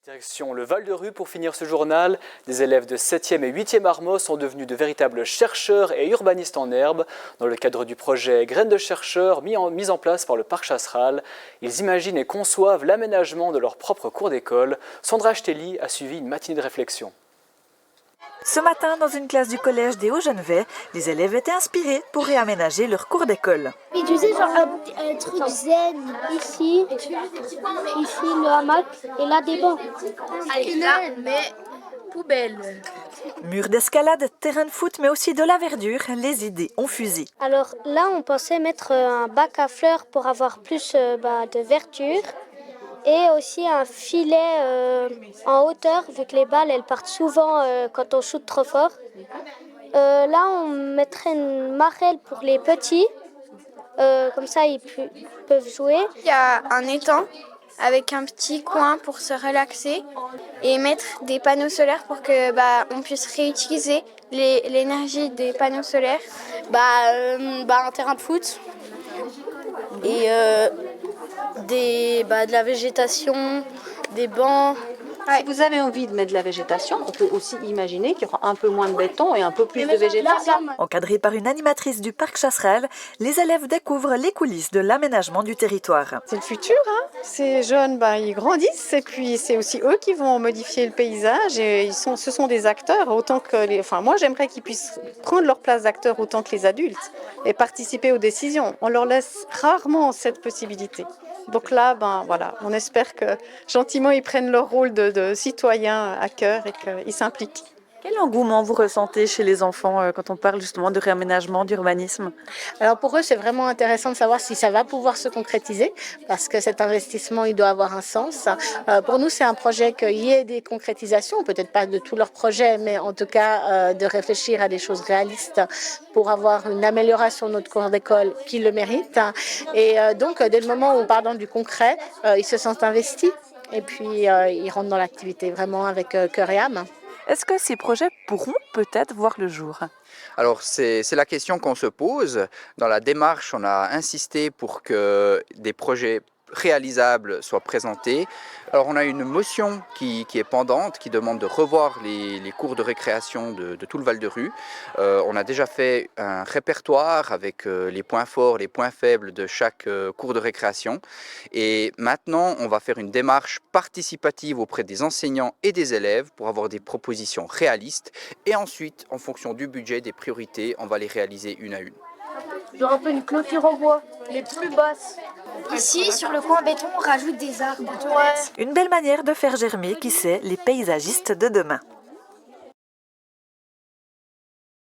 Direction le Val-de-Rue pour finir ce journal. Des élèves de 7e et 8e Armos sont devenus de véritables chercheurs et urbanistes en herbe. Dans le cadre du projet Graines de chercheurs mis en place par le Parc Chasseral, ils imaginent et conçoivent l'aménagement de leur propre cours d'école. Sandra Chtelli a suivi une matinée de réflexion. Ce matin, dans une classe du collège des Hauts-Genevois, les élèves étaient inspirés pour réaménager leur cours d'école. Ils utilisaient genre un truc zen ici le hamac et là des bancs. Mais poubelle. Mur d'escalade, terrain de foot, mais aussi de la verdure, les idées ont fusé. Alors là, on pensait mettre un bac à fleurs pour avoir plus de verdure. Et aussi un filet en hauteur, vu que les balles elles partent souvent quand on shoot trop fort. Là, on mettrait une marelle pour les petits, comme ça ils peuvent jouer. Il y a un étang avec un petit coin pour se relaxer et mettre des panneaux solaires pour que on puisse réutiliser l'énergie des panneaux solaires. Un terrain de foot et de la végétation, des bancs. Si vous avez envie de mettre de la végétation, on peut aussi imaginer qu'il y aura un peu moins de béton et un peu plus de végétation. Encadrés par une animatrice du Parc Chasseral, les élèves découvrent les coulisses de l'aménagement du territoire. C'est le futur, Ces jeunes, ils grandissent et puis c'est aussi eux qui vont modifier le paysage et ce sont des acteurs autant que moi j'aimerais qu'ils puissent prendre leur place d'acteurs autant que les adultes et participer aux décisions. On leur laisse rarement cette possibilité. Donc là, on espère que gentiment ils prennent leur rôle de citoyens à cœur et qu'ils s'impliquent. Quel engouement vous ressentez chez les enfants quand on parle justement de réaménagement, d'urbanisme? Alors pour eux, c'est vraiment intéressant de savoir si ça va pouvoir se concrétiser parce que cet investissement, il doit avoir un sens. Pour nous, c'est un projet qu'il y ait des concrétisations, peut-être pas de tous leurs projets, mais en tout cas de réfléchir à des choses réalistes pour avoir une amélioration de notre cours d'école qui le mérite. Et donc, dès le moment où on part dans du concret, ils se sentent investis et puis ils rentrent dans l'activité vraiment avec cœur et âme. Est-ce que ces projets pourront peut-être voir le jour? Alors c'est la question qu'on se pose. Dans la démarche, on a insisté pour que des projets réalisables soient présentés. Alors on a une motion qui est pendante, qui demande de revoir les cours de récréation de tout le Val-de-Rue. On a déjà fait un répertoire avec les points forts, les points faibles de chaque cours de récréation. Et maintenant, on va faire une démarche participative auprès des enseignants et des élèves pour avoir des propositions réalistes. Et ensuite, en fonction du budget, des priorités, on va les réaliser une à une. Genre un peu une clôture en bois, les plus basses. Ici, sur le coin béton, on rajoute des arbres. Une belle manière de faire germer, qui sait, les paysagistes de demain.